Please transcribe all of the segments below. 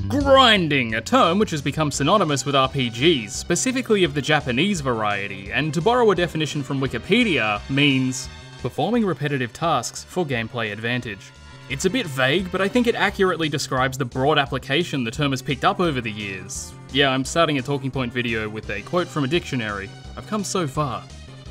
Grinding, a term which has become synonymous with RPGs, specifically of the Japanese variety, and to borrow a definition from Wikipedia, means performing repetitive tasks for gameplay advantage. It's a bit vague, but I think it accurately describes the broad application the term has picked up over the years. Yeah, I'm starting a talking point video with a quote from a dictionary. I've come so far.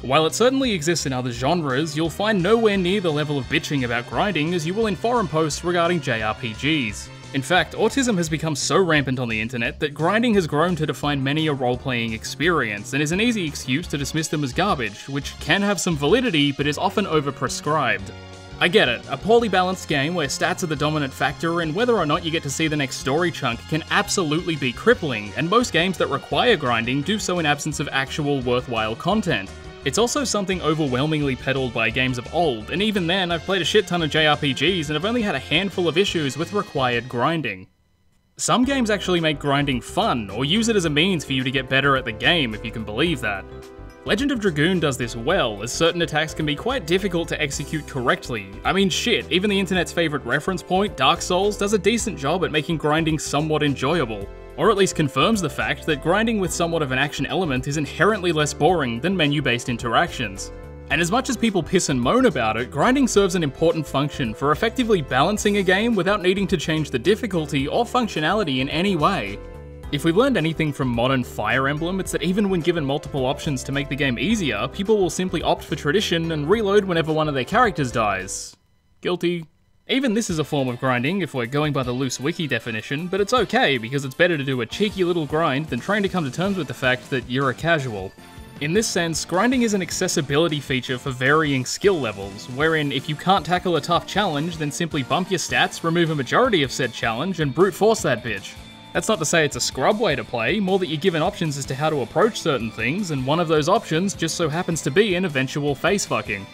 While it certainly exists in other genres, you'll find nowhere near the level of bitching about grinding as you will in forum posts regarding JRPGs. In fact, autism has become so rampant on the internet that grinding has grown to define many a role-playing experience, and is an easy excuse to dismiss them as garbage, which can have some validity but is often overprescribed. I get it, a poorly balanced game where stats are the dominant factor and whether or not you get to see the next story chunk can absolutely be crippling, and most games that require grinding do so in absence of actual worthwhile content. It's also something overwhelmingly peddled by games of old, and even then I've played a shit ton of JRPGs and I've only had a handful of issues with required grinding. Some games actually make grinding fun, or use it as a means for you to get better at the game, if you can believe that. Legend of Dragoon does this well, as certain attacks can be quite difficult to execute correctly. I mean shit, even the internet's favourite reference point, Dark Souls, does a decent job at making grinding somewhat enjoyable. Or at least confirms the fact that grinding with somewhat of an action element is inherently less boring than menu-based interactions. And as much as people piss and moan about it, grinding serves an important function for effectively balancing a game without needing to change the difficulty or functionality in any way. If we've learned anything from modern Fire Emblem, it's that even when given multiple options to make the game easier, people will simply opt for tradition and reload whenever one of their characters dies. Guilty. Even this is a form of grinding if we're going by the loose wiki definition, but it's okay because it's better to do a cheeky little grind than trying to come to terms with the fact that you're a casual. In this sense, grinding is an accessibility feature for varying skill levels, wherein if you can't tackle a tough challenge, then simply bump your stats, remove a majority of said challenge, and brute force that bitch. That's not to say it's a scrub way to play, more that you're given options as to how to approach certain things, and one of those options just so happens to be an eventual face fucking.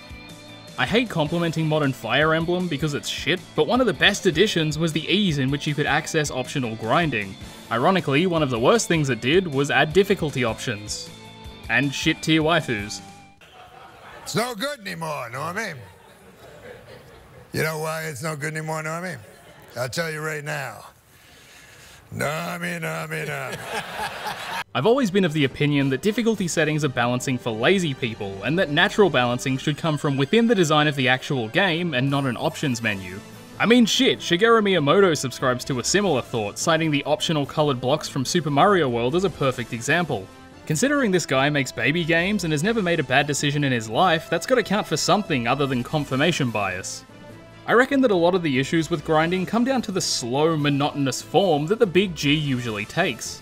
I hate complimenting modern Fire Emblem because it's shit, but one of the best additions was the ease in which you could access optional grinding. Ironically, one of the worst things it did was add difficulty options. And shit tier waifus. It's no good anymore, know what I mean? You know why it's no good anymore, know what I mean? I'll tell you right now. No, I mean. I've always been of the opinion that difficulty settings are balancing for lazy people, and that natural balancing should come from within the design of the actual game and not an options menu. I mean shit, Shigeru Miyamoto subscribes to a similar thought, citing the optional coloured blocks from Super Mario World as a perfect example. Considering this guy makes baby games and has never made a bad decision in his life, that's gotta count for something other than confirmation bias. I reckon that a lot of the issues with grinding come down to the slow, monotonous form that the big G usually takes.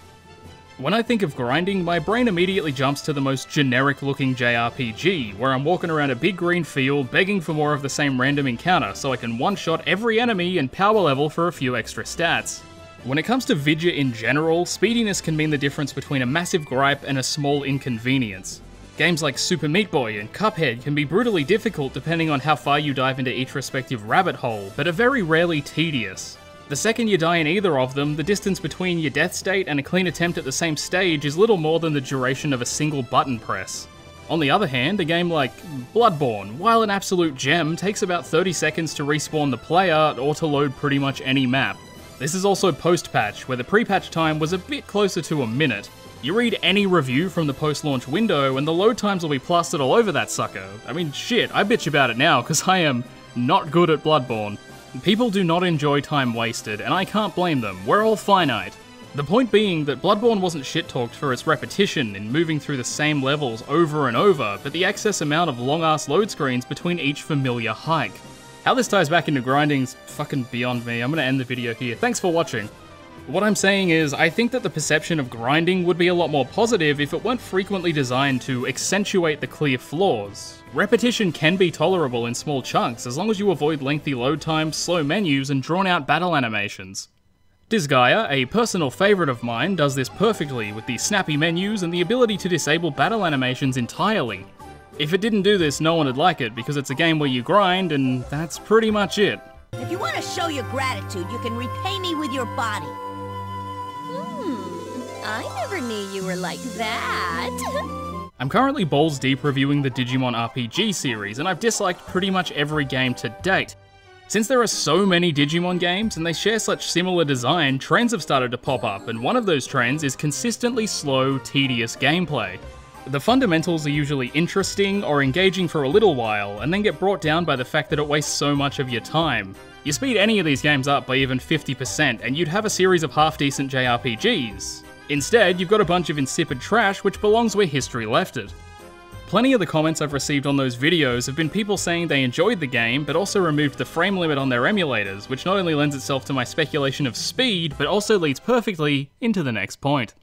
When I think of grinding, my brain immediately jumps to the most generic-looking JRPG, where I'm walking around a big green field begging for more of the same random encounter so I can one-shot every enemy and power level for a few extra stats. When it comes to Vidya in general, speediness can mean the difference between a massive gripe and a small inconvenience. Games like Super Meat Boy and Cuphead can be brutally difficult depending on how far you dive into each respective rabbit hole, but are very rarely tedious. The second you die in either of them, the distance between your death state and a clean attempt at the same stage is little more than the duration of a single button press. On the other hand, a game like Bloodborne, while an absolute gem, takes about 30 seconds to respawn the player or to load pretty much any map. This is also post-patch, where the pre-patch time was a bit closer to a minute. You read any review from the post-launch window and the load times will be plastered all over that sucker. I mean shit, I bitch about it now because I am not good at Bloodborne. People do not enjoy time wasted, and I can't blame them, we're all finite. The point being that Bloodborne wasn't shit-talked for its repetition in moving through the same levels over and over, but the excess amount of long-ass load screens between each familiar hike. How this ties back into grinding's fucking beyond me. I'm gonna end the video here. Thanks for watching. What I'm saying is, I think that the perception of grinding would be a lot more positive if it weren't frequently designed to accentuate the clear flaws. Repetition can be tolerable in small chunks, as long as you avoid lengthy load times, slow menus, and drawn-out battle animations. Disgaea, a personal favourite of mine, does this perfectly with the snappy menus and the ability to disable battle animations entirely. If it didn't do this, no one would like it, because it's a game where you grind, and that's pretty much it. If you want to show your gratitude, you can repay me with your body. I never knew you were like that. I'm currently balls deep reviewing the Digimon RPG series, and I've disliked pretty much every game to date. Since there are so many Digimon games and they share such similar design, trends have started to pop up, and one of those trends is consistently slow, tedious gameplay. The fundamentals are usually interesting or engaging for a little while, and then get brought down by the fact that it wastes so much of your time. You speed any of these games up by even 50% and you'd have a series of half-decent JRPGs. Instead, you've got a bunch of insipid trash which belongs where history left it. Plenty of the comments I've received on those videos have been people saying they enjoyed the game, but also removed the frame limit on their emulators, which not only lends itself to my speculation of speed, but also leads perfectly into the next point.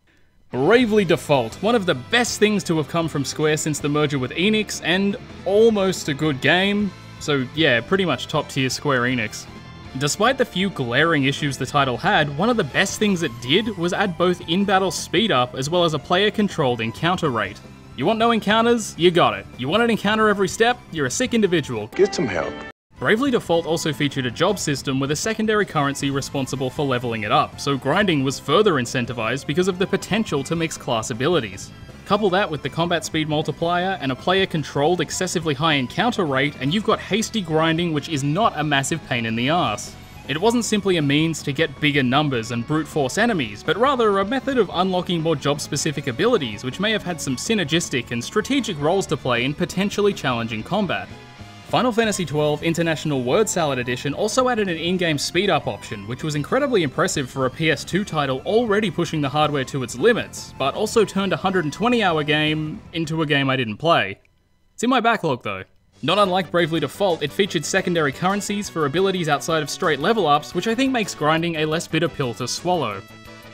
Bravely Default, one of the best things to have come from Square since the merger with Enix, and almost a good game. So yeah, pretty much top tier Square Enix. Despite the few glaring issues the title had, one of the best things it did was add both in-battle speed up as well as a player-controlled encounter rate. You want no encounters? You got it. You want an encounter every step? You're a sick individual. Get some help. Bravely Default also featured a job system with a secondary currency responsible for leveling it up, so grinding was further incentivized because of the potential to mix class abilities. Couple that with the combat speed multiplier and a player-controlled excessively high encounter rate, and you've got hasty grinding which is not a massive pain in the ass. It wasn't simply a means to get bigger numbers and brute force enemies, but rather a method of unlocking more job-specific abilities which may have had some synergistic and strategic roles to play in potentially challenging combat. Final Fantasy XII International Word Salad Edition also added an in-game speed-up option, which was incredibly impressive for a PS2 title already pushing the hardware to its limits, but also turned a 120-hour game into a game I didn't play. It's in my backlog though. Not unlike Bravely Default, it featured secondary currencies for abilities outside of straight level ups, which I think makes grinding a less bitter pill to swallow.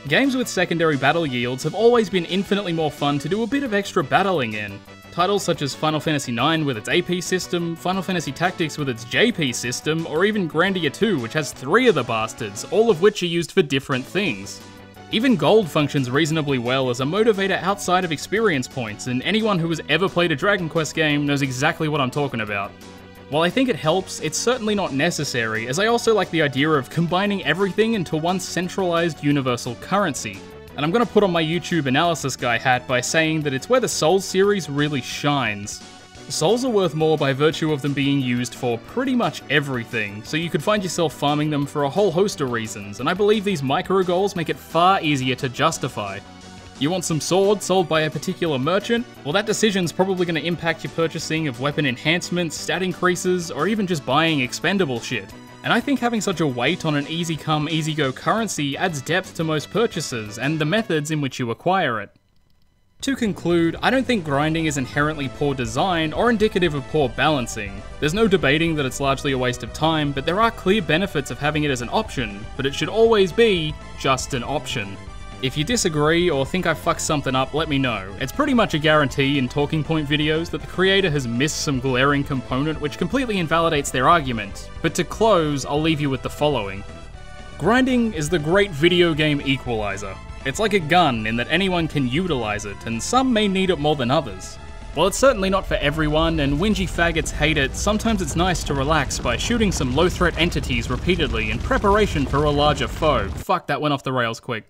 Games with secondary battle yields have always been infinitely more fun to do a bit of extra battling in. Titles such as Final Fantasy IX with its AP system, Final Fantasy Tactics with its JP system, or even Grandia 2 which has 3 of the bastards, all of which are used for different things. Even gold functions reasonably well as a motivator outside of experience points, and anyone who has ever played a Dragon Quest game knows exactly what I'm talking about. While I think it helps, it's certainly not necessary, as I also like the idea of combining everything into one centralized universal currency. And I'm gonna put on my YouTube analysis guy hat by saying that it's where the Souls series really shines. Souls are worth more by virtue of them being used for pretty much everything, so you could find yourself farming them for a whole host of reasons, and I believe these micro goals make it far easier to justify. You want some sword sold by a particular merchant? Well, that decision's probably going to impact your purchasing of weapon enhancements, stat increases, or even just buying expendable shit. And I think having such a weight on an easy come, easy go currency adds depth to most purchases, and the methods in which you acquire it. To conclude, I don't think grinding is inherently poor design or indicative of poor balancing. There's no debating that it's largely a waste of time, but there are clear benefits of having it as an option, but it should always be just an option. If you disagree or think I fucked something up, let me know. It's pretty much a guarantee in talking point videos that the creator has missed some glaring component which completely invalidates their argument. But to close, I'll leave you with the following. Grinding is the great video game equalizer. It's like a gun in that anyone can utilize it, and some may need it more than others. While it's certainly not for everyone, and whingy faggots hate it, sometimes it's nice to relax by shooting some low-threat entities repeatedly in preparation for a larger foe. Fuck, that went off the rails quick.